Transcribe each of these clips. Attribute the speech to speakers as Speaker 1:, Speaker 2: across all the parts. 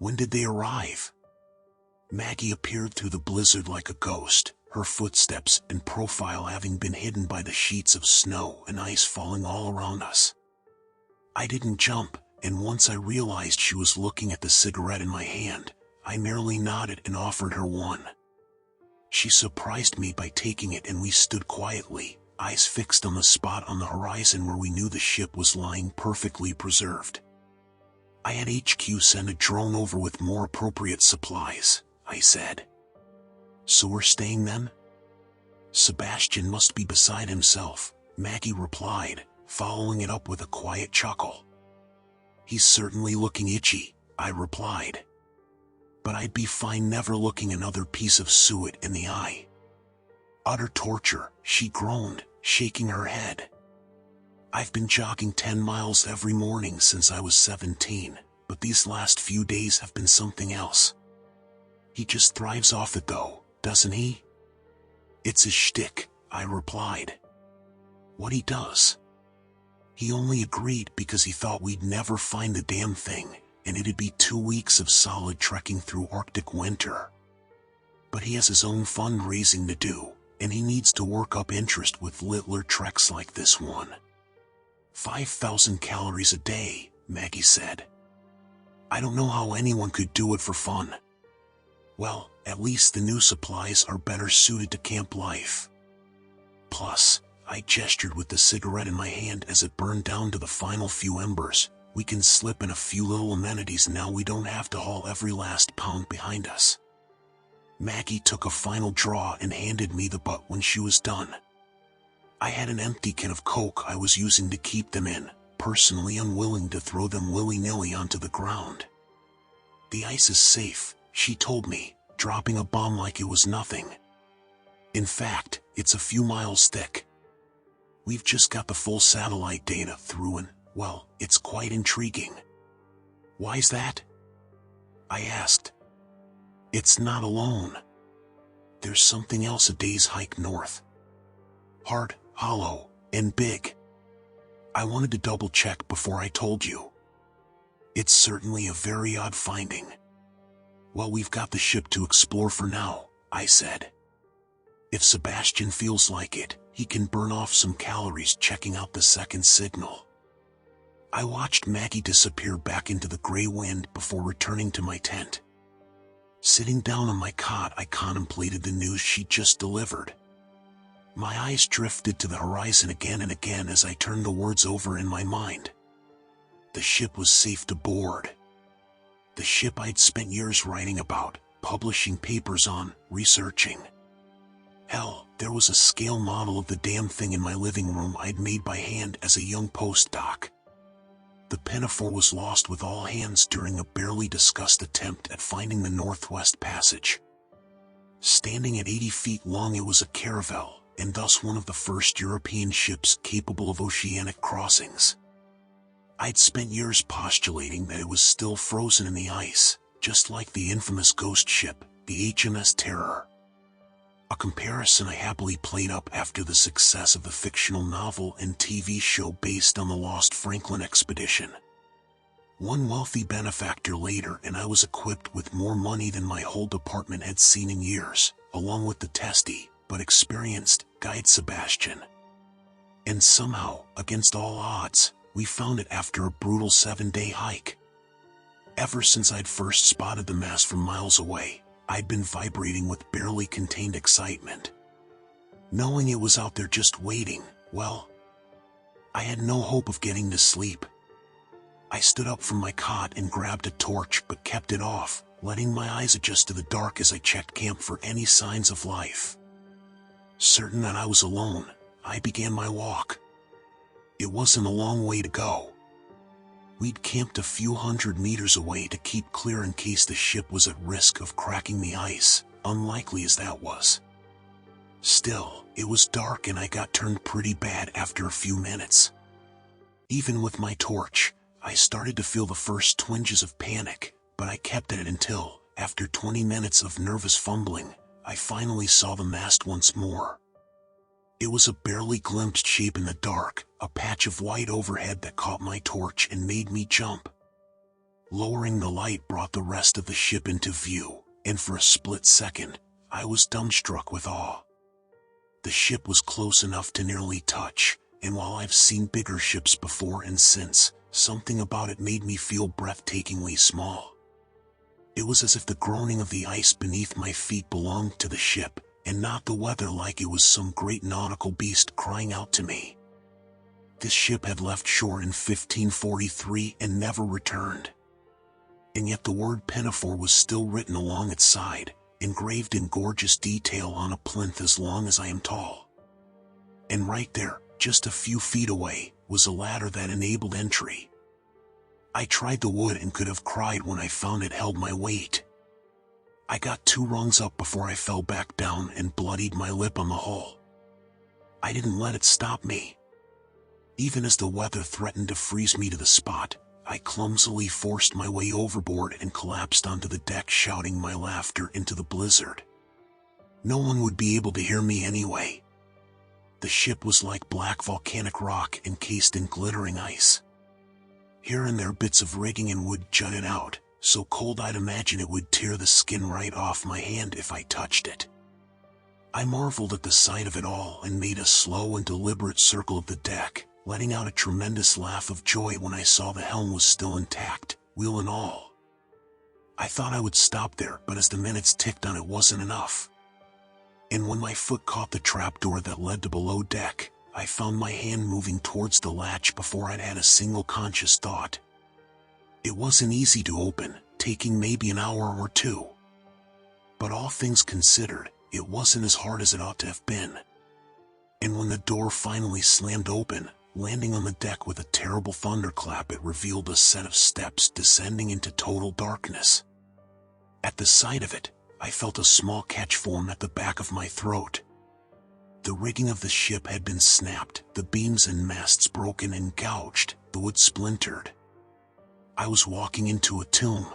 Speaker 1: When did they arrive? Maggie appeared through the blizzard like a ghost, her footsteps and profile having been hidden by the sheets of snow and ice falling all around us. I didn't jump, and once I realized she was looking at the cigarette in my hand, I merely nodded and offered her one. She surprised me by taking it, and we stood quietly, eyes fixed on the spot on the horizon where we knew the ship was lying perfectly preserved. I had HQ send a drone over with more appropriate supplies, I said. So we're staying then? Sebastian must be beside himself, Maggie replied, following it up with a quiet chuckle. He's certainly looking itchy, I replied. But I'd be fine never looking another piece of suet in the eye. Utter torture, she groaned, shaking her head. I've been jogging 10 miles every morning since I was 17, but these last few days have been something else. He just thrives off it though, doesn't he? It's his shtick, I replied. What he does? He only agreed because he thought we'd never find the damn thing, and it'd be 2 weeks of solid trekking through Arctic winter. But he has his own fundraising to do, and he needs to work up interest with littler treks like this one. 5,000 calories a day, Maggie said. I don't know how anyone could do it for fun. Well, at least the new supplies are better suited to camp life. Plus, I gestured with the cigarette in my hand as it burned down to the final few embers, we can slip in a few little amenities now we don't have to haul every last pound behind us. Maggie took a final draw and handed me the butt when she was done. I had an empty can of Coke I was using to keep them in, personally unwilling to throw them willy-nilly onto the ground. The ice is safe, she told me, dropping a bomb like it was nothing. In fact, it's a few miles thick. We've just got the full satellite data through and, well, it's quite intriguing. Why's that? I asked. It's not alone. There's something else a day's hike north. Hard, hollow, and big. I wanted to double-check before I told you. It's certainly a very odd finding. Well, we've got the ship to explore for now, I said. If Sebastian feels like it, he can burn off some calories checking out the second signal. I watched Maggie disappear back into the gray wind before returning to my tent. Sitting down on my cot, I contemplated the news she'd just delivered. My eyes drifted to the horizon again and again as I turned the words over in my mind. The ship was safe to board. The ship I'd spent years writing about, publishing papers on, researching. Hell, there was a scale model of the damn thing in my living room I'd made by hand as a young postdoc. The Pinafore was lost with all hands during a barely discussed attempt at finding the Northwest Passage. Standing at 80 feet long, it was a caravel, and thus one of the first European ships capable of oceanic crossings. I'd spent years postulating that it was still frozen in the ice, just like the infamous ghost ship, the HMS Terror. A comparison I happily played up after the success of the fictional novel and TV show based on the Lost Franklin expedition. One wealthy benefactor later, and I was equipped with more money than my whole department had seen in years, along with the testy, but experienced, guide Sebastian. And somehow, against all odds, we found it after a brutal 7-day hike. Ever since I'd first spotted the mass from miles away, I'd been vibrating with barely contained excitement. Knowing it was out there just waiting, well, I had no hope of getting to sleep. I stood up from my cot and grabbed a torch but kept it off, letting my eyes adjust to the dark as I checked camp for any signs of life. Certain that I was alone, I began my walk. It wasn't a long way to go. We'd camped a few hundred meters away to keep clear in case the ship was at risk of cracking the ice, unlikely as that was. Still, it was dark and I got turned pretty bad after a few minutes. Even with my torch, I started to feel the first twinges of panic, but I kept at it until, after 20 minutes of nervous fumbling, I finally saw the mast once more. It was a barely glimpsed shape in the dark, a patch of white overhead that caught my torch and made me jump. Lowering the light brought the rest of the ship into view, and for a split second, I was dumbstruck with awe. The ship was close enough to nearly touch, and while I've seen bigger ships before and since, something about it made me feel breathtakingly small. It was as if the groaning of the ice beneath my feet belonged to the ship, and not the weather, like it was some great nautical beast crying out to me. This ship had left shore in 1543 and never returned. And yet the word Pinafore was still written along its side, engraved in gorgeous detail on a plinth as long as I am tall. And right there, just a few feet away, was a ladder that enabled entry. I tried the wood and could have cried when I found it held my weight. I got 2 rungs up before I fell back down and bloodied my lip on the hull. I didn't let it stop me. Even as the weather threatened to freeze me to the spot, I clumsily forced my way overboard and collapsed onto the deck, shouting my laughter into the blizzard. No one would be able to hear me anyway. The ship was like black volcanic rock encased in glittering ice. Here and there bits of rigging and wood jutted out, so cold I'd imagine it would tear the skin right off my hand if I touched it. I marveled at the sight of it all and made a slow and deliberate circle of the deck, letting out a tremendous laugh of joy when I saw the helm was still intact, wheel and all. I thought I would stop there, but as the minutes ticked on, it wasn't enough. And when my foot caught the trapdoor that led to below deck, I found my hand moving towards the latch before I'd had a single conscious thought. It wasn't easy to open, taking maybe an hour or 2. But all things considered, it wasn't as hard as it ought to have been. And when the door finally slammed open, landing on the deck with a terrible thunderclap, it revealed a set of steps descending into total darkness. At the sight of it, I felt a small catch form at the back of my throat. The rigging of the ship had been snapped, the beams and masts broken and gouged, the wood splintered. I was walking into a tomb.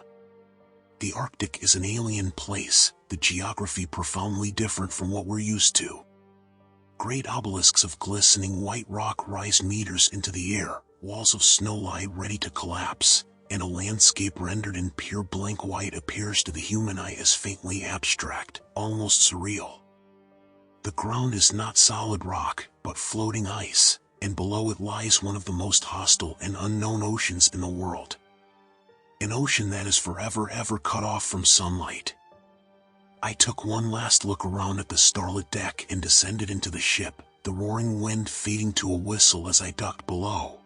Speaker 1: The Arctic is an alien place, the geography profoundly different from what we're used to. Great obelisks of glistening white rock rise meters into the air, walls of snow lie ready to collapse, and a landscape rendered in pure blank white appears to the human eye as faintly abstract, almost surreal. The ground is not solid rock, but floating ice, and below it lies one of the most hostile and unknown oceans in the world. An ocean that is forever ever cut off from sunlight. I took one last look around at the starlit deck and descended into the ship, the roaring wind fading to a whistle as I ducked below.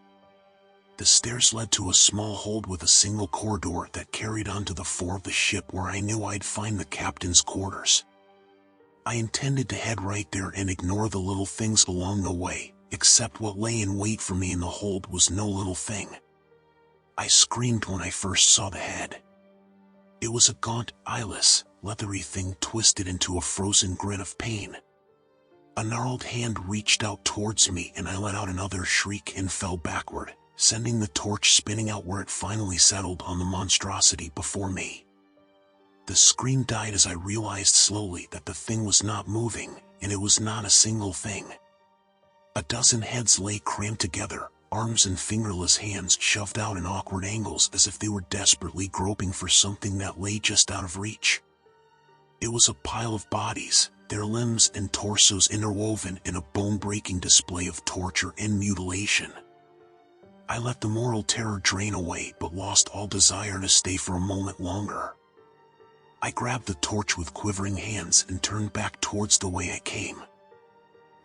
Speaker 1: The stairs led to a small hold with a single corridor that carried onto the fore of the ship, where I knew I'd find the captain's quarters. I intended to head right there and ignore the little things along the way, except what lay in wait for me in the hold was no little thing. I screamed when I first saw the head. It was a gaunt, eyeless, leathery thing twisted into a frozen grin of pain. A gnarled hand reached out towards me and I let out another shriek and fell backward, sending the torch spinning out where it finally settled on the monstrosity before me. The scream died as I realized slowly that the thing was not moving, and it was not a single thing. A dozen heads lay crammed together, arms and fingerless hands shoved out in awkward angles as if they were desperately groping for something that lay just out of reach. It was a pile of bodies, their limbs and torsos interwoven in a bone-breaking display of torture and mutilation. I let the moral terror drain away but lost all desire to stay for a moment longer. I grabbed the torch with quivering hands and turned back towards the way I came.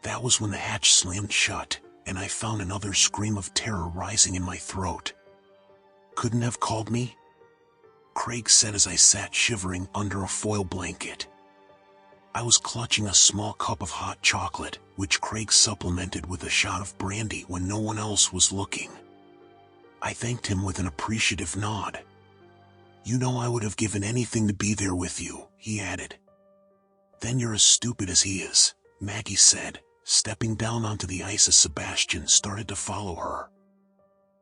Speaker 1: That was when the hatch slammed shut, and I found another scream of terror rising in my throat. "Couldn't have called me?" Craig said as I sat shivering under a foil blanket. I was clutching a small cup of hot chocolate, which Craig supplemented with a shot of brandy when no one else was looking. I thanked him with an appreciative nod. "You know I would have given anything to be there with you," he added. "Then you're as stupid as he is," Maggie said, stepping down onto the ice as Sebastian started to follow her.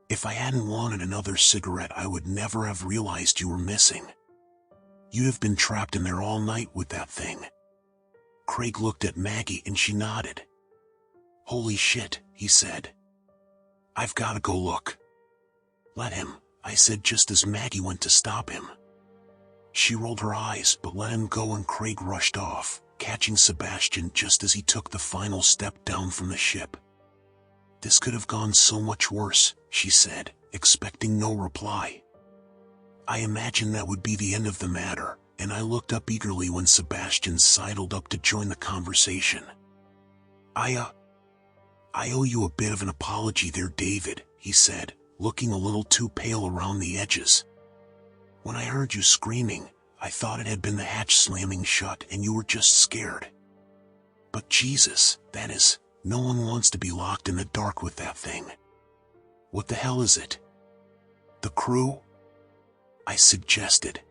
Speaker 1: "If I hadn't wanted another cigarette, I would never have realized you were missing. You'd have been trapped in there all night with that thing." Craig looked at Maggie and she nodded. "Holy shit," he said. "I've gotta go look." "Let him," I said just as Maggie went to stop him. She rolled her eyes but let him go and Craig rushed off, catching Sebastian just as he took the final step down from the ship. This could have gone so much worse, she said, expecting no reply. I imagined that would be the end of the matter, and I looked up eagerly when Sebastian sidled up to join the conversation. I owe you a bit of an apology there, David, he said, looking a little too pale around the edges. When I heard you screaming, I thought it had been the hatch slamming shut and you were just scared. But Jesus, that is, no one wants to be locked in the dark with that thing. What the hell is it? The crew? I suggested.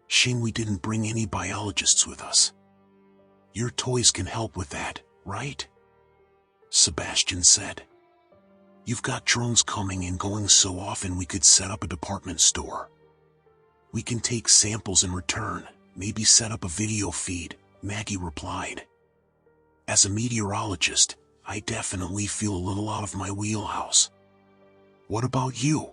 Speaker 1: Shame we didn't bring any biologists with us. Your toys can help with that, right? Sebastian said. You've got drones coming and going so often we could set up a department store. We can take samples in return, maybe set up a video feed, Maggie replied. As a meteorologist, I definitely feel a little out of my wheelhouse. What about you?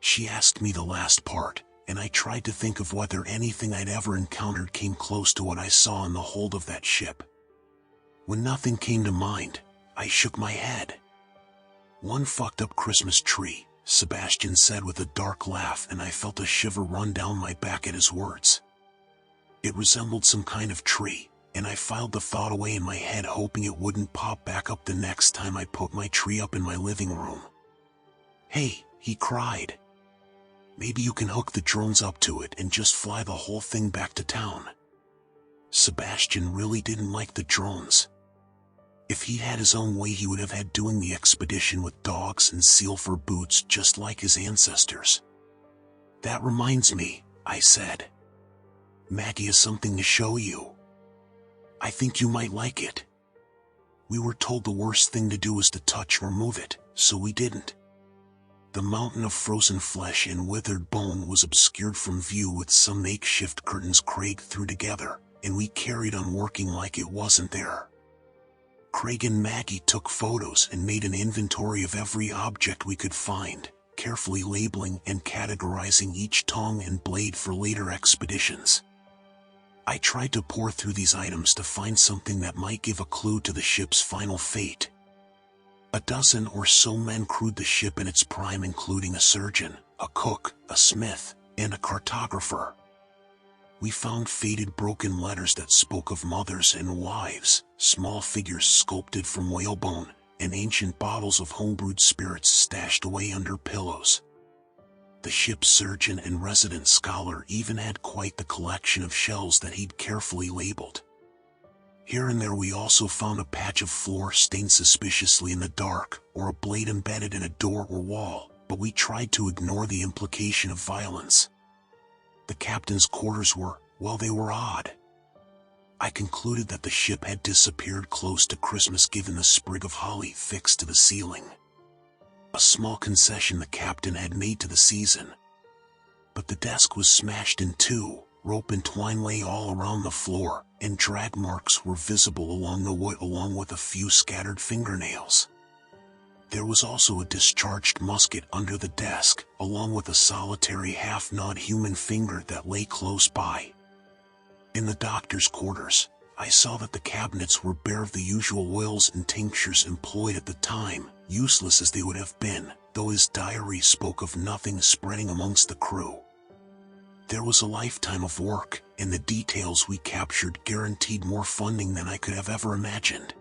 Speaker 1: She asked me the last part, and I tried to think of whether anything I'd ever encountered came close to what I saw in the hold of that ship. When nothing came to mind, I shook my head. One fucked up Christmas tree, Sebastian said with a dark laugh, and I felt a shiver run down my back at his words. It resembled some kind of tree, and I filed the thought away in my head hoping it wouldn't pop back up the next time I put my tree up in my living room. Hey, he cried. Maybe you can hook the drones up to it and just fly the whole thing back to town. Sebastian really didn't like the drones. If he'd had his own way he would have had doing the expedition with dogs and seal fur boots just like his ancestors. That reminds me, I said. Maggie has something to show you. I think you might like it. We were told the worst thing to do was to touch or move it, so we didn't. The mountain of frozen flesh and withered bone was obscured from view with some makeshift curtains Craig threw together, and we carried on working like it wasn't there. Craig and Maggie took photos and made an inventory of every object we could find, carefully labeling and categorizing each tong and blade for later expeditions. I tried to pore through these items to find something that might give a clue to the ship's final fate. A dozen or so men crewed the ship in its prime, including a surgeon, a cook, a smith, and a cartographer. We found faded broken letters that spoke of mothers and wives, small figures sculpted from whalebone, and ancient bottles of homebrewed spirits stashed away under pillows. The ship's surgeon and resident scholar even had quite the collection of shells that he'd carefully labeled. Here and there we also found a patch of floor stained suspiciously in the dark, or a blade embedded in a door or wall, but we tried to ignore the implication of violence. The captain's quarters were, well, they were odd. I concluded that the ship had disappeared close to Christmas given the sprig of holly fixed to the ceiling. A small concession the captain had made to the season. But the desk was smashed in two, rope and twine lay all around the floor, and drag marks were visible along the wood along with a few scattered fingernails. There was also a discharged musket under the desk, along with a solitary half-gnawed human finger that lay close by. In the doctor's quarters, I saw that the cabinets were bare of the usual oils and tinctures employed at the time, useless as they would have been, though his diary spoke of nothing spreading amongst the crew. There was a lifetime of work, and the details we captured guaranteed more funding than I could have ever imagined.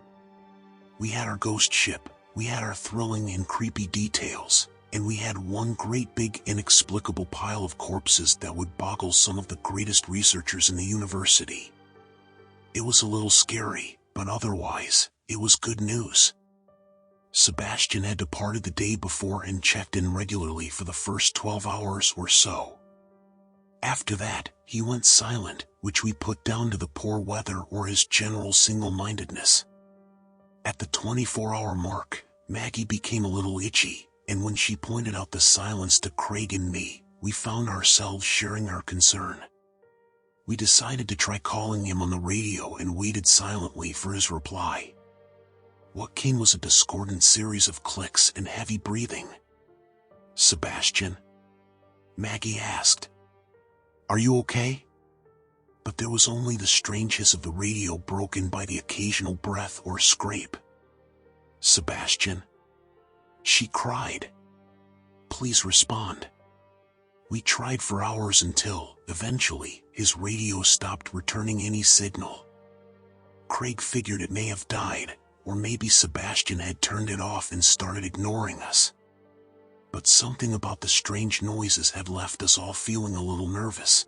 Speaker 1: We had our ghost ship, we had our thrilling and creepy details, and we had one great big inexplicable pile of corpses that would boggle some of the greatest researchers in the university. It was a little scary, but otherwise, it was good news. Sebastian had departed the day before and checked in regularly for the first 12 hours or so. After that, he went silent, which we put down to the poor weather or his general single-mindedness. At the 24-hour mark, Maggie became a little itchy, and when she pointed out the silence to Craig and me, we found ourselves sharing our concern. We decided to try calling him on the radio and waited silently for his reply. What came was a discordant series of clicks and heavy breathing. Sebastian? Maggie asked. Are you okay? But there was only the strange hiss of the radio broken by the occasional breath or scrape. Sebastian? She cried. Please respond. We tried for hours until, eventually, his radio stopped returning any signal. Craig figured it may have died, or maybe Sebastian had turned it off and started ignoring us. But something about the strange noises had left us all feeling a little nervous.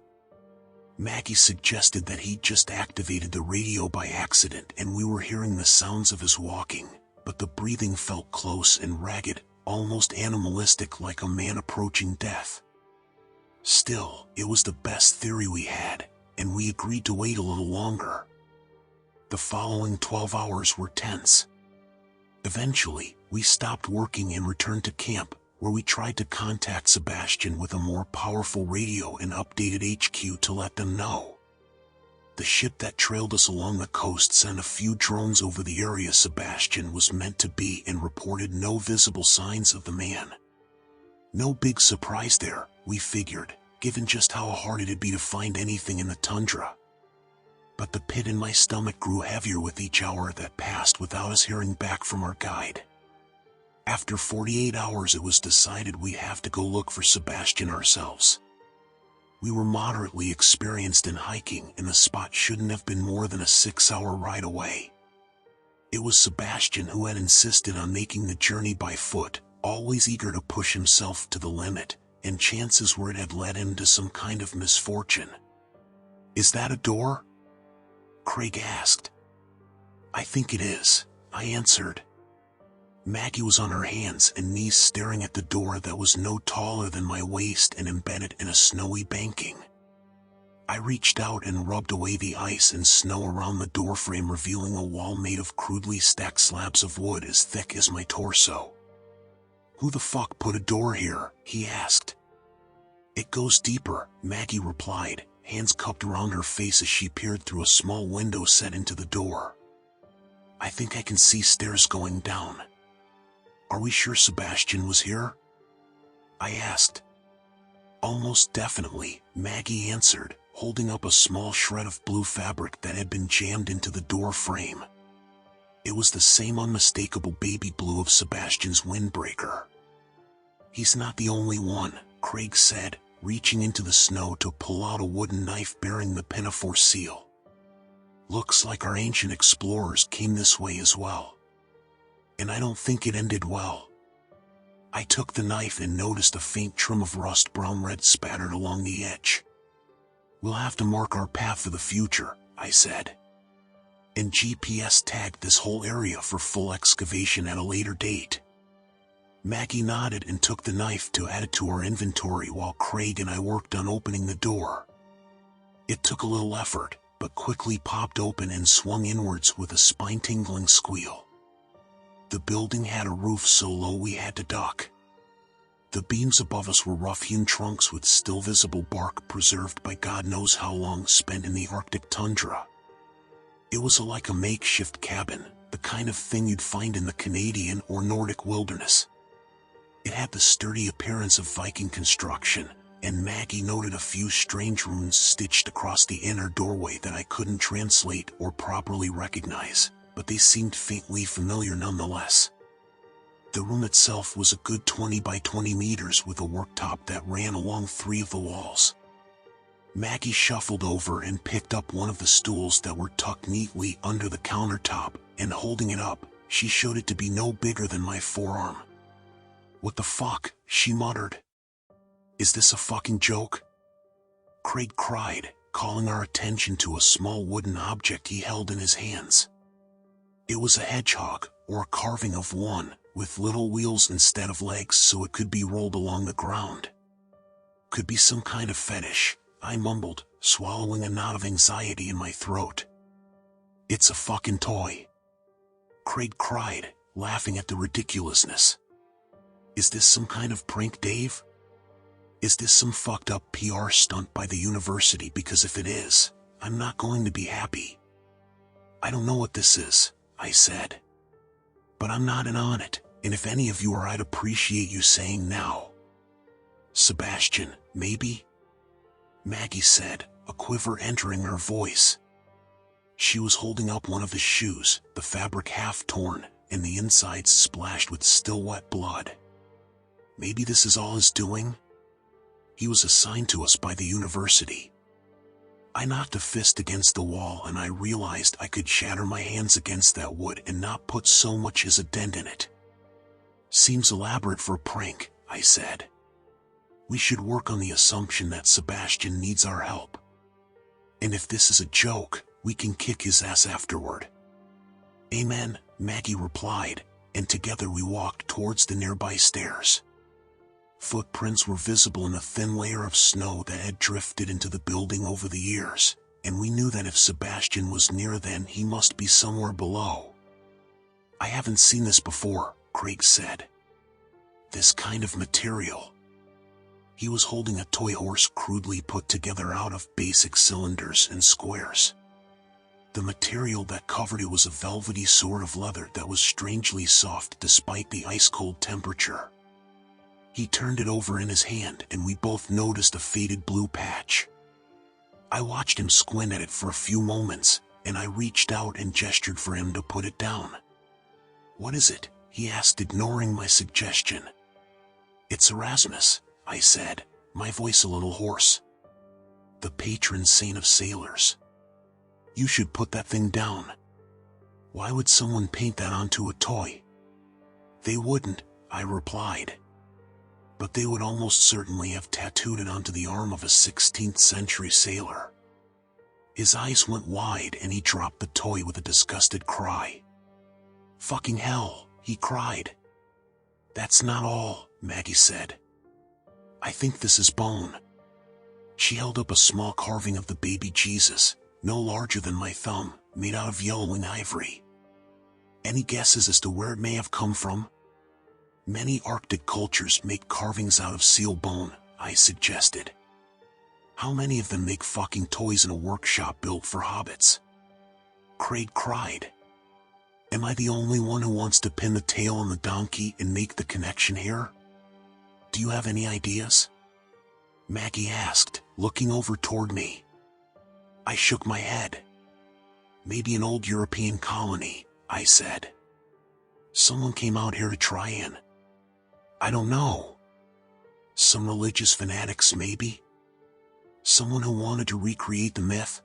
Speaker 1: Maggie suggested that he'd just activated the radio by accident and we were hearing the sounds of his walking, but the breathing felt close and ragged, almost animalistic, like a man approaching death. Still, it was the best theory we had, and we agreed to wait a little longer. The following 12 hours were tense. Eventually, we stopped working and returned to camp, where we tried to contact Sebastian with a more powerful radio and updated HQ to let them know. The ship that trailed us along the coast sent a few drones over the area Sebastian was meant to be and reported no visible signs of the man. No big surprise there, we figured, given just how hard it'd be to find anything in the tundra. But the pit in my stomach grew heavier with each hour that passed without us hearing back from our guide. After 48 hours it was decided we'd have to go look for Sebastian ourselves. We were moderately experienced in hiking and the spot shouldn't have been more than a 6-hour ride away. It was Sebastian who had insisted on making the journey by foot, always eager to push himself to the limit, and chances were it had led him to some kind of misfortune. Is that a door? Craig asked. I think it is, I answered. Maggie was on her hands and knees staring at the door that was no taller than my waist and embedded in a snowy banking. I reached out and rubbed away the ice and snow around the doorframe, revealing a wall made of crudely stacked slabs of wood as thick as my torso. Who the fuck put a door here? He asked. It goes deeper, Maggie replied, hands cupped around her face as she peered through a small window set into the door. I think I can see stairs going down. Are we sure Sebastian was here? I asked. Almost definitely, Maggie answered, holding up a small shred of blue fabric that had been jammed into the door frame. It was the same unmistakable baby blue of Sebastian's windbreaker. He's not the only one, Craig said, reaching into the snow to pull out a wooden knife bearing the Pinafore seal. Looks like our ancient explorers came this way as well. And I don't think it ended well. I took the knife and noticed a faint trim of rust brown red spattered along the edge. We'll have to mark our path for the future, I said. And GPS tagged this whole area for full excavation at a later date. Maggie nodded and took the knife to add it to our inventory while Craig and I worked on opening the door. It took a little effort, but quickly popped open and swung inwards with a spine-tingling squeal. The building had a roof so low we had to duck. The beams above us were rough-hewn trunks with still visible bark preserved by God knows how long spent in the Arctic tundra. It was like a makeshift cabin, the kind of thing you'd find in the Canadian or Nordic wilderness. It had the sturdy appearance of Viking construction, and Maggie noted a few strange runes stitched across the inner doorway that I couldn't translate or properly recognize, but they seemed faintly familiar nonetheless. The room itself was a good 20 by 20 meters with a worktop that ran along 3 of the walls. Maggie shuffled over and picked up one of the stools that were tucked neatly under the countertop, and holding it up, she showed it to be no bigger than my forearm. What the fuck, she muttered. Is this a fucking joke? Craig cried, calling our attention to a small wooden object he held in his hands. It was a hedgehog, or a carving of one, with little wheels instead of legs so it could be rolled along the ground. Could be some kind of fetish, I mumbled, swallowing a knot of anxiety in my throat. It's a fucking toy. Craig cried, laughing at the ridiculousness. Is this some kind of prank, Dave? Is this some fucked up PR stunt by the university? Because if it is, I'm not going to be happy. I don't know what this is, I said. But I'm not in on it, and if any of you are, I'd appreciate you saying now. Sebastian, maybe? Maggie said, a quiver entering her voice. She was holding up one of the shoes, the fabric half torn, and the insides splashed with still wet blood. Maybe this is all his doing? He was assigned to us by the university. I knocked a fist against the wall and I realized I could shatter my hands against that wood and not put so much as a dent in it. Seems elaborate for a prank, I said. We should work on the assumption that Sebastian needs our help. And if this is a joke, we can kick his ass afterward. Amen, Maggie replied, and together we walked towards the nearby stairs. Footprints were visible in a thin layer of snow that had drifted into the building over the years, and we knew that if Sebastian was near then he must be somewhere below. I haven't seen this before, Craig said. This kind of material. He was holding a toy horse crudely put together out of basic cylinders and squares. The material that covered it was a velvety sort of leather that was strangely soft despite the ice-cold temperature. He turned it over in his hand and we both noticed a faded blue patch. I watched him squint at it for a few moments, and I reached out and gestured for him to put it down. What is it? He asked, ignoring my suggestion. It's Erasmus, I said, my voice a little hoarse. The patron saint of sailors. You should put that thing down. Why would someone paint that onto a toy? They wouldn't, I replied. But they would almost certainly have tattooed it onto the arm of a 16th century sailor. His eyes went wide and he dropped the toy with a disgusted cry. Fucking hell, he cried. That's not all, Maggie said. I think this is bone. She held up a small carving of the baby Jesus, no larger than my thumb, made out of yellowing ivory. Any guesses as to where it may have come from? Many Arctic cultures make carvings out of seal bone, I suggested. How many of them make fucking toys in a workshop built for hobbits? Craig cried. Am I the only one who wants to pin the tail on the donkey and make the connection here? Do you have any ideas? Maggie asked, looking over toward me. I shook my head. Maybe an old European colony, I said. Someone came out here to try in. I don't know. Some religious fanatics, maybe? Someone who wanted to recreate the myth?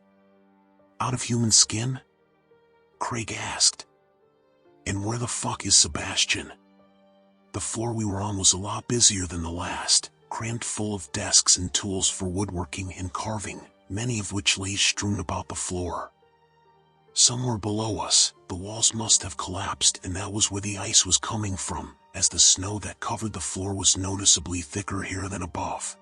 Speaker 1: Out of human skin? Craig asked. And where the fuck is Sebastian? The floor we were on was a lot busier than the last, crammed full of desks and tools for woodworking and carving, many of which lay strewn about the floor. Somewhere below us, the walls must have collapsed, and that was where the ice was coming from, as the snow that covered the floor was noticeably thicker here than above.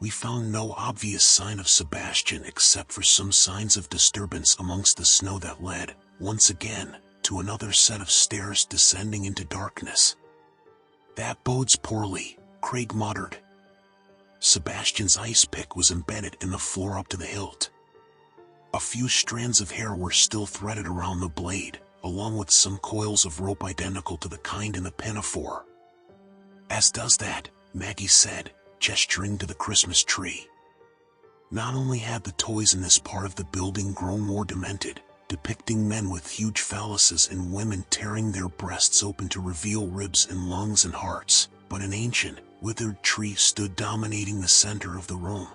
Speaker 1: We found no obvious sign of Sebastian except for some signs of disturbance amongst the snow that led, once again, to another set of stairs descending into darkness. That bodes poorly, Craig muttered. Sebastian's ice pick was embedded in the floor up to the hilt. A few strands of hair were still threaded around the blade, along with some coils of rope identical to the kind in the Pinafore. As does that, Maggie said, gesturing to the Christmas tree. Not only had the toys in this part of the building grown more demented, depicting men with huge phalluses and women tearing their breasts open to reveal ribs and lungs and hearts, but an ancient, withered tree stood dominating the center of the room.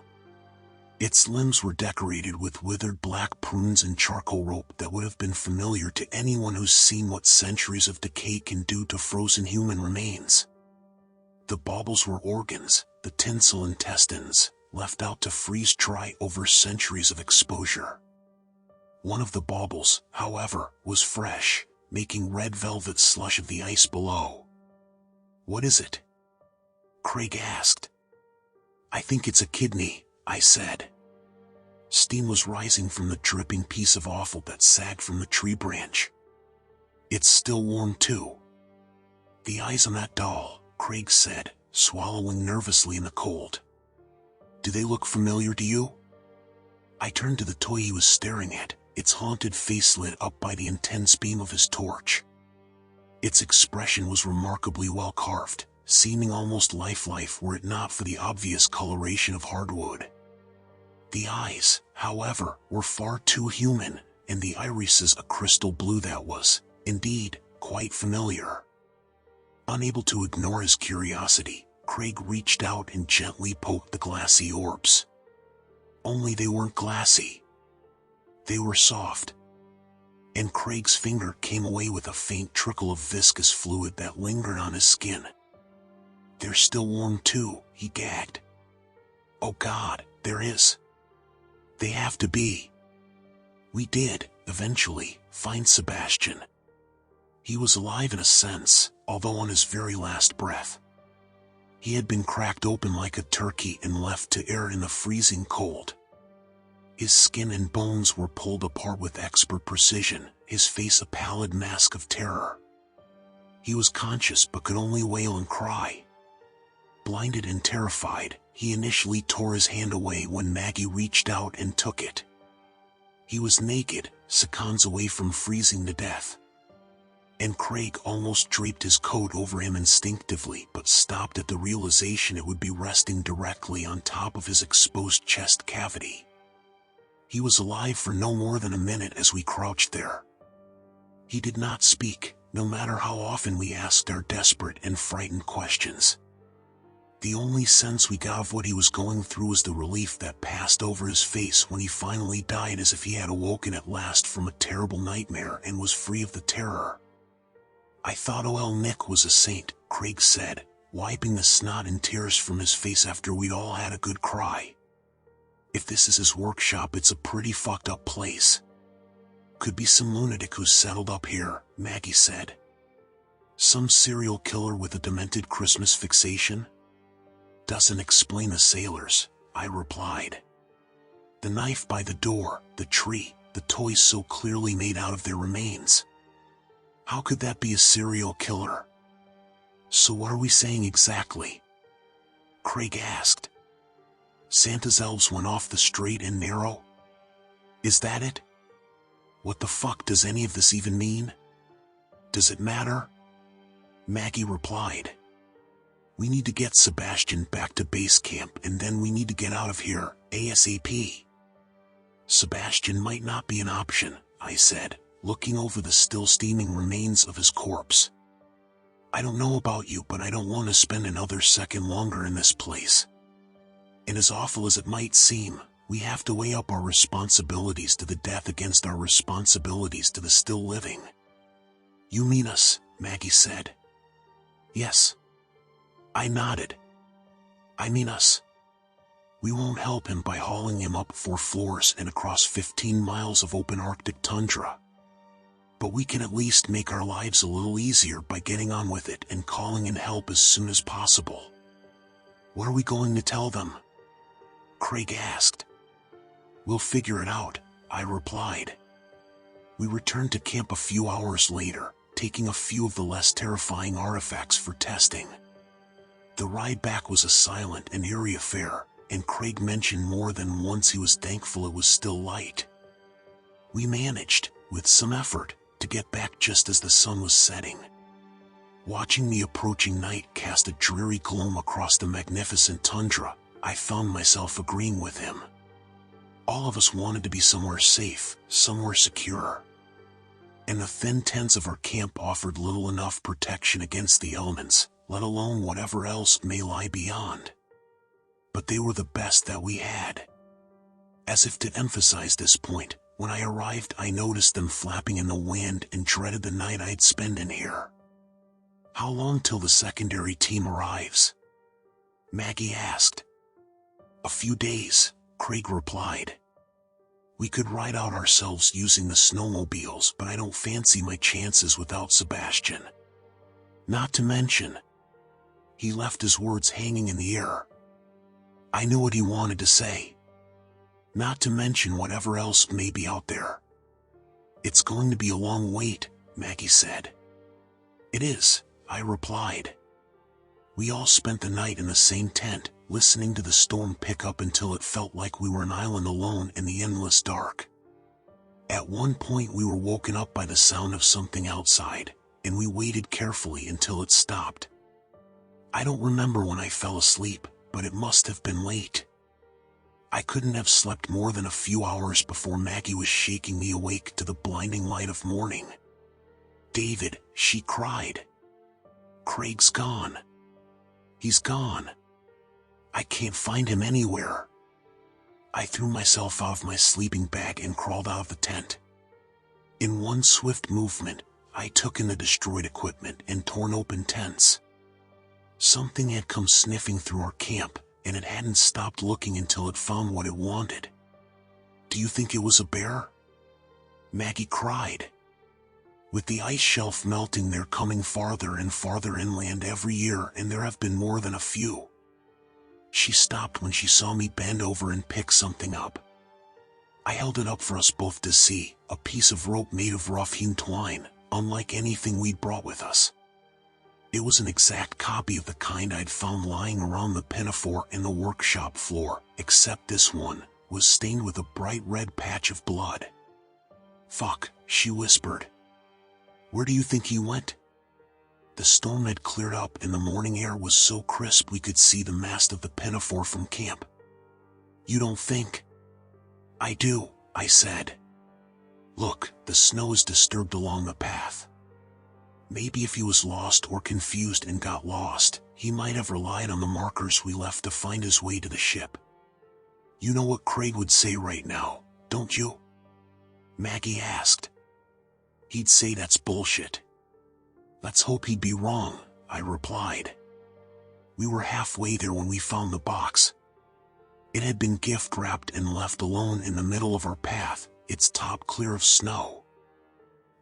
Speaker 1: Its limbs were decorated with withered black prunes and charcoal rope that would have been familiar to anyone who's seen what centuries of decay can do to frozen human remains. The baubles were organs, the tinsel intestines, left out to freeze dry over centuries of exposure. One of the baubles, however, was fresh, making red velvet slush of the ice below. What is it? Craig asked. I think it's a kidney, I said. Steam was rising from the dripping piece of offal that sagged from the tree branch. It's still warm too. The eyes on that doll, Craig said, swallowing nervously in the cold. Do they look familiar to you? I turned to the toy he was staring at, its haunted face lit up by the intense beam of his torch. Its expression was remarkably well carved, seeming almost lifelike were it not for the obvious coloration of hardwood. The eyes, however, were far too human, and the irises a crystal blue that was, indeed, quite familiar. Unable to ignore his curiosity, Craig reached out and gently poked the glassy orbs. Only they weren't glassy. They were soft. And Craig's finger came away with a faint trickle of viscous fluid that lingered on his skin. "They're still warm too," he gagged. "Oh God, there is. They have to be." We did, eventually, find Sebastian. He was alive in a sense, although on his very last breath. He had been cracked open like a turkey and left to err in the freezing cold. His skin and bones were pulled apart with expert precision, his face a pallid mask of terror. He was conscious but could only wail and cry. Blinded and terrified, he initially tore his hand away when Maggie reached out and took it. He was naked, seconds away from freezing to death. And Craig almost draped his coat over him instinctively but stopped at the realization it would be resting directly on top of his exposed chest cavity. He was alive for no more than a minute as we crouched there. He did not speak, no matter how often we asked our desperate and frightened questions. The only sense we got of what he was going through was the relief that passed over his face when he finally died, as if he had awoken at last from a terrible nightmare and was free of the terror. "I thought OL Nick was a saint," Craig said, wiping the snot and tears from his face after we'd all had a good cry. "If this is his workshop, it's a pretty fucked up place. Could be some lunatic who's settled up here," Maggie said. "Some serial killer with a demented Christmas fixation?" "Doesn't explain the sailors," I replied. "The knife by the door, the tree, the toys so clearly made out of their remains. How could that be a serial killer?" "So what are we saying exactly?" Craig asked. "Santa's elves went off the straight and narrow? Is that it? What the fuck does any of this even mean? Does it matter?" Maggie replied. "We need to get Sebastian back to base camp, and then we need to get out of here, ASAP." "Sebastian might not be an option," I said, looking over the still steaming remains of his corpse. "I don't know about you, but I don't want to spend another second longer in this place. And as awful as it might seem, we have to weigh up our responsibilities to the death against our responsibilities to the still living." "You mean us," Maggie said. "Yes." I nodded. "I mean us. We won't help him by hauling him up 4 floors and across 15 miles of open Arctic tundra. But we can at least make our lives a little easier by getting on with it and calling in help as soon as possible." "What are we going to tell them?" Craig asked. "We'll figure it out," I replied. We returned to camp a few hours later, taking a few of the less terrifying artifacts for testing. The ride back was a silent and eerie affair, and Craig mentioned more than once he was thankful it was still light. We managed, with some effort, to get back just as the sun was setting. Watching the approaching night cast a dreary gloom across the magnificent tundra, I found myself agreeing with him. All of us wanted to be somewhere safe, somewhere secure. And the thin tents of our camp offered little enough protection against the elements, let alone whatever else may lie beyond. But they were the best that we had. As if to emphasize this point, when I arrived I noticed them flapping in the wind and dreaded the night I'd spend in here. "How long till the secondary team arrives?" Maggie asked. "A few days," Craig replied. "We could ride out ourselves using the snowmobiles, but I don't fancy my chances without Sebastian. Not to mention..." He left his words hanging in the air. I knew what he wanted to say. "Not to mention whatever else may be out there." "It's going to be a long wait," Maggie said. "It is," I replied. We all spent the night in the same tent, listening to the storm pick up until it felt like we were an island alone in the endless dark. At one point we were woken up by the sound of something outside, and we waited carefully until it stopped. I don't remember when I fell asleep, but it must have been late. I couldn't have slept more than a few hours before Maggie was shaking me awake to the blinding light of morning. "David," she cried. "Craig's gone. He's gone. I can't find him anywhere." I threw myself out of my sleeping bag and crawled out of the tent. In one swift movement, I took in the destroyed equipment and torn open tents. Something had come sniffing through our camp, and it hadn't stopped looking until it found what it wanted. "Do you think it was a bear?" Maggie cried. "With the ice shelf melting, they're coming farther and farther inland every year, and there have been more than a few." She stopped when she saw me bend over and pick something up. I held it up for us both to see, a piece of rope made of rough-hewn twine, unlike anything we'd brought with us. It was an exact copy of the kind I'd found lying around the Pinafore in the workshop floor, except this one was stained with a bright red patch of blood. "Fuck," she whispered. "Where do you think he went?" The storm had cleared up and the morning air was so crisp we could see the mast of the Pinafore from camp. "You don't think?" "I do," I said. "Look, the snow is disturbed along the path. Maybe if he was lost or confused and got lost, he might have relied on the markers we left to find his way to the ship. You know what Craig would say right now, don't you?" Maggie asked. "He'd say that's bullshit." "Let's hope he'd be wrong," I replied. We were halfway there when we found the box. It had been gift-wrapped and left alone in the middle of our path, its top clear of snow.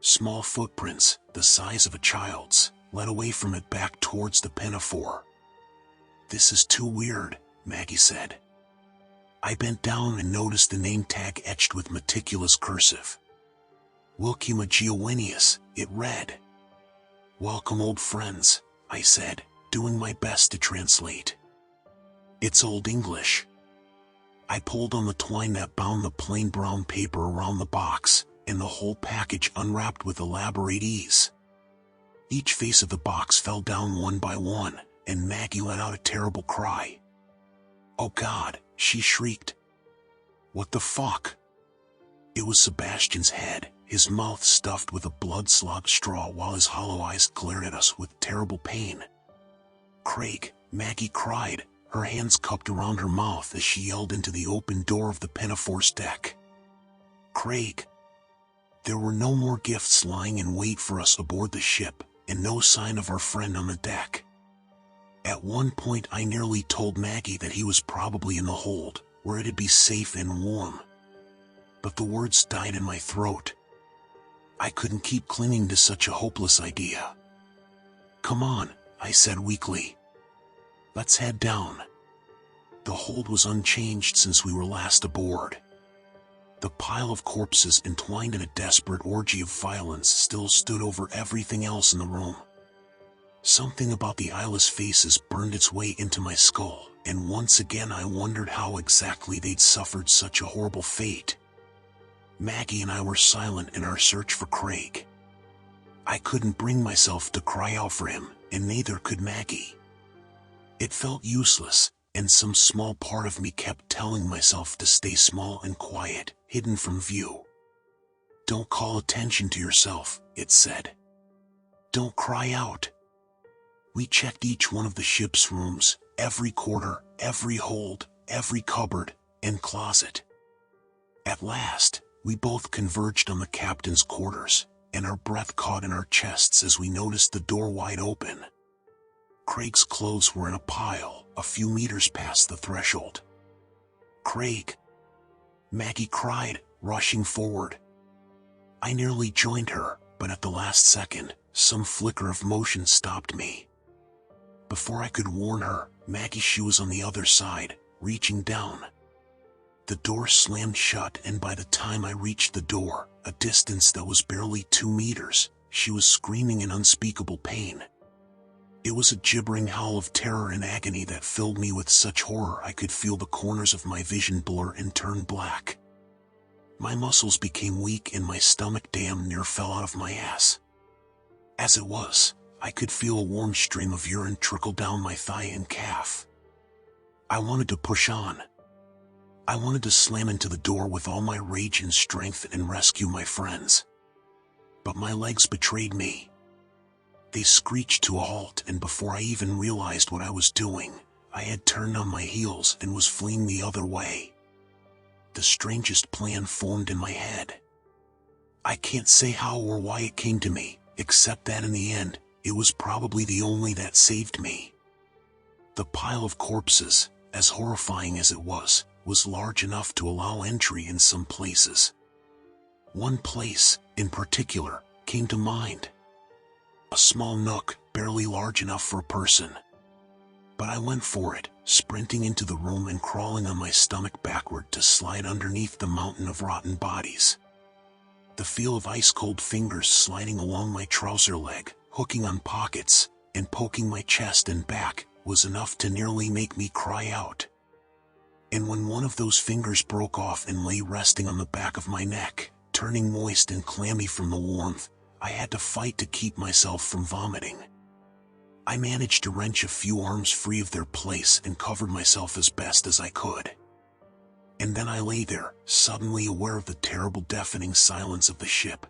Speaker 1: Small footprints, the size of a child's, led away from it back towards the Pinafore. "This is too weird," Maggie said. I bent down and noticed the name tag etched with meticulous cursive. "Wilkema Giovinius," it read. "Welcome, old friends," I said, doing my best to translate. "It's Old English." I pulled on the twine that bound the plain brown paper around the box, and the whole package unwrapped with elaborate ease. Each face of the box fell down one by one, and Maggie let out a terrible cry. "Oh God," she shrieked. "What the fuck?" It was Sebastian's head, his mouth stuffed with a blood-slogged straw while his hollow eyes glared at us with terrible pain. "Craig," Maggie cried, her hands cupped around her mouth as she yelled into the open door of the Pinafore's deck. "Craig." There were no more gifts lying in wait for us aboard the ship, and no sign of our friend on the deck. At one point I nearly told Maggie that he was probably in the hold, where it'd be safe and warm. But the words died in my throat. I couldn't keep clinging to such a hopeless idea. "Come on," I said weakly. "Let's head down." The hold was unchanged since we were last aboard. The pile of corpses entwined in a desperate orgy of violence still stood over everything else in the room. Something about the eyeless faces burned its way into my skull, and once again I wondered how exactly they'd suffered such a horrible fate. Maggie and I were silent in our search for Craig. I couldn't bring myself to cry out for him, and neither could Maggie. It felt useless, and some small part of me kept telling myself to stay small and quiet, hidden from view. "Don't call attention to yourself," it said. "Don't cry out." We checked each one of the ship's rooms, every corner, every hold, every cupboard, and closet. At last, we both converged on the captain's quarters, and our breath caught in our chests as we noticed the door wide open. Craig's clothes were in a pile, a few meters past the threshold. "Craig!" Maggie cried, rushing forward. I nearly joined her, but at the last second, some flicker of motion stopped me. Before I could warn her, Maggie's shoe was on the other side, reaching down. The door slammed shut, and by the time I reached the door, a distance that was barely 2 meters, she was screaming in unspeakable pain. It was a gibbering howl of terror and agony that filled me with such horror I could feel the corners of my vision blur and turn black. My muscles became weak and my stomach damn near fell out of my ass. As it was, I could feel a warm stream of urine trickle down my thigh and calf. I wanted to push on. I wanted to slam into the door with all my rage and strength and rescue my friends. But my legs betrayed me. They screeched to a halt, and before I even realized what I was doing, I had turned on my heels and was fleeing the other way. The strangest plan formed in my head. I can't say how or why it came to me, except that in the end, it was probably the only that saved me. The pile of corpses, as horrifying as it was large enough to allow entry in some places. One place, in particular, came to mind. A small nook, barely large enough for a person. But I went for it, sprinting into the room and crawling on my stomach backward to slide underneath the mountain of rotten bodies. The feel of ice-cold fingers sliding along my trouser leg, hooking on pockets, and poking my chest and back was enough to nearly make me cry out. And when one of those fingers broke off and lay resting on the back of my neck, turning moist and clammy from the warmth, I had to fight to keep myself from vomiting. I managed to wrench a few arms free of their place and covered myself as best as I could. And then I lay there, suddenly aware of the terrible deafening silence of the ship.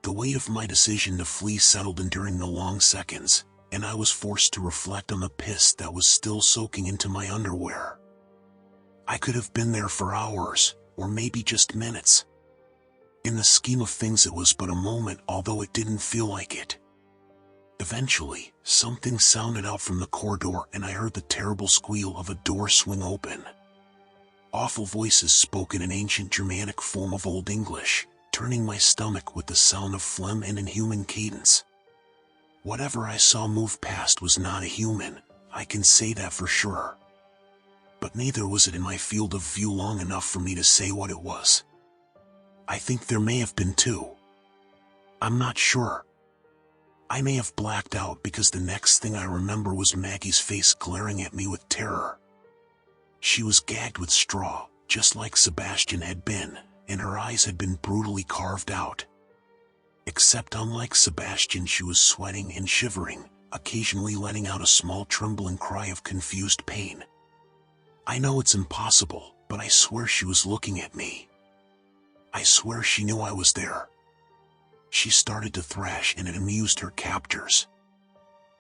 Speaker 1: The weight of my decision to flee settled in during the long seconds, and I was forced to reflect on the piss that was still soaking into my underwear. I could have been there for hours, or maybe just minutes. In the scheme of things, it was but a moment, although it didn't feel like it. Eventually, something sounded out from the corridor and I heard the terrible squeal of a door swing open. Awful voices spoke in an ancient Germanic form of Old English, turning my stomach with the sound of phlegm and inhuman cadence. Whatever I saw move past was not a human, I can say that for sure. But neither was it in my field of view long enough for me to say what it was. I think there may have been two. I'm not sure. I may have blacked out because the next thing I remember was Maggie's face glaring at me with terror. She was gagged with straw, just like Sebastian had been, and her eyes had been brutally carved out. Except unlike Sebastian, she was sweating and shivering, occasionally letting out a small trembling cry of confused pain. I know it's impossible, but I swear she was looking at me. I swear she knew I was there. She started to thrash and it amused her captors.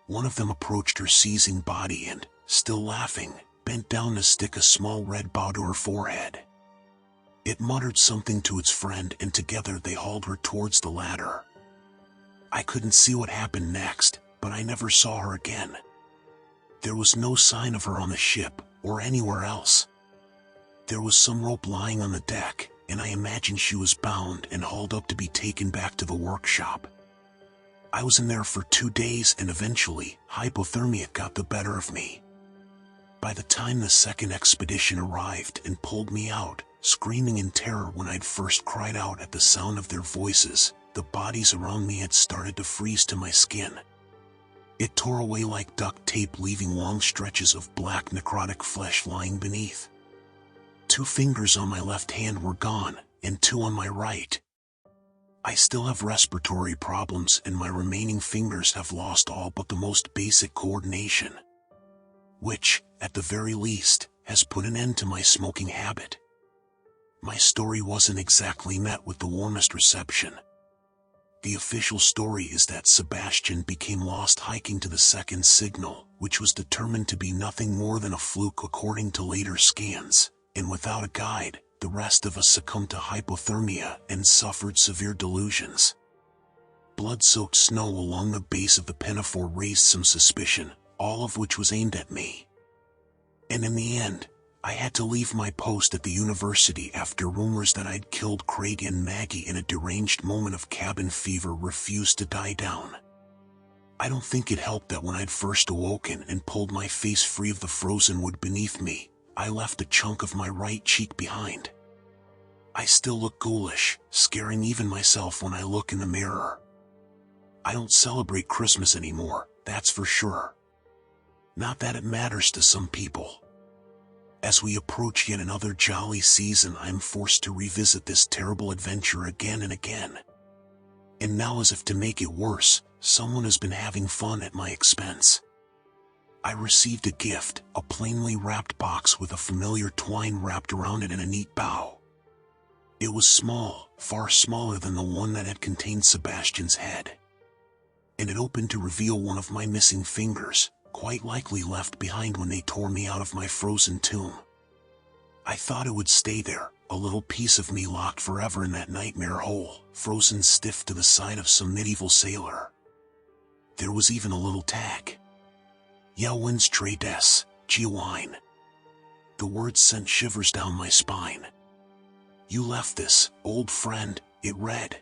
Speaker 1: One of them approached her seizing body and, still laughing, bent down to stick a small red bow to her forehead. It muttered something to its friend and together they hauled her towards the ladder. I couldn't see what happened next, but I never saw her again. There was no sign of her on the ship, or anywhere else. There was some rope lying on the deck, and I imagined she was bound and hauled up to be taken back to the workshop. I was in there for 2 days and eventually, hypothermia got the better of me. By the time the second expedition arrived and pulled me out, screaming in terror when I'd first cried out at the sound of their voices, the bodies around me had started to freeze to my skin. It tore away like duct tape, leaving long stretches of black necrotic flesh lying beneath. 2 fingers on my left hand were gone, and 2 on my right. I still have respiratory problems and my remaining fingers have lost all but the most basic coordination. Which, at the very least, has put an end to my smoking habit. My story wasn't exactly met with the warmest reception. The official story is that Sebastian became lost hiking to the second signal, which was determined to be nothing more than a fluke according to later scans, and without a guide, the rest of us succumbed to hypothermia and suffered severe delusions. Blood-soaked snow along the base of the Pinafore raised some suspicion, all of which was aimed at me. And in the end, I had to leave my post at the university after rumors that I'd killed Craig and Maggie in a deranged moment of cabin fever refused to die down. I don't think it helped that when I'd first awoken and pulled my face free of the frozen wood beneath me, I left a chunk of my right cheek behind. I still look ghoulish, scaring even myself when I look in the mirror. I don't celebrate Christmas anymore, that's for sure. Not that it matters to some people. As we approach yet another jolly season, I'm forced to revisit this terrible adventure again and again. And now, as if to make it worse, someone has been having fun at my expense. I received a gift, a plainly wrapped box with a familiar twine wrapped around it in a neat bow. It was small, far smaller than the one that had contained Sebastian's head. And it opened to reveal one of my missing fingers, quite likely left behind when they tore me out of my frozen tomb. I thought it would stay there, a little piece of me locked forever in that nightmare hole, frozen stiff to the side of some medieval sailor. There was even a little tag. Yelwin's Trades, Gwine. The words sent shivers down my spine. You left this, old friend, it read.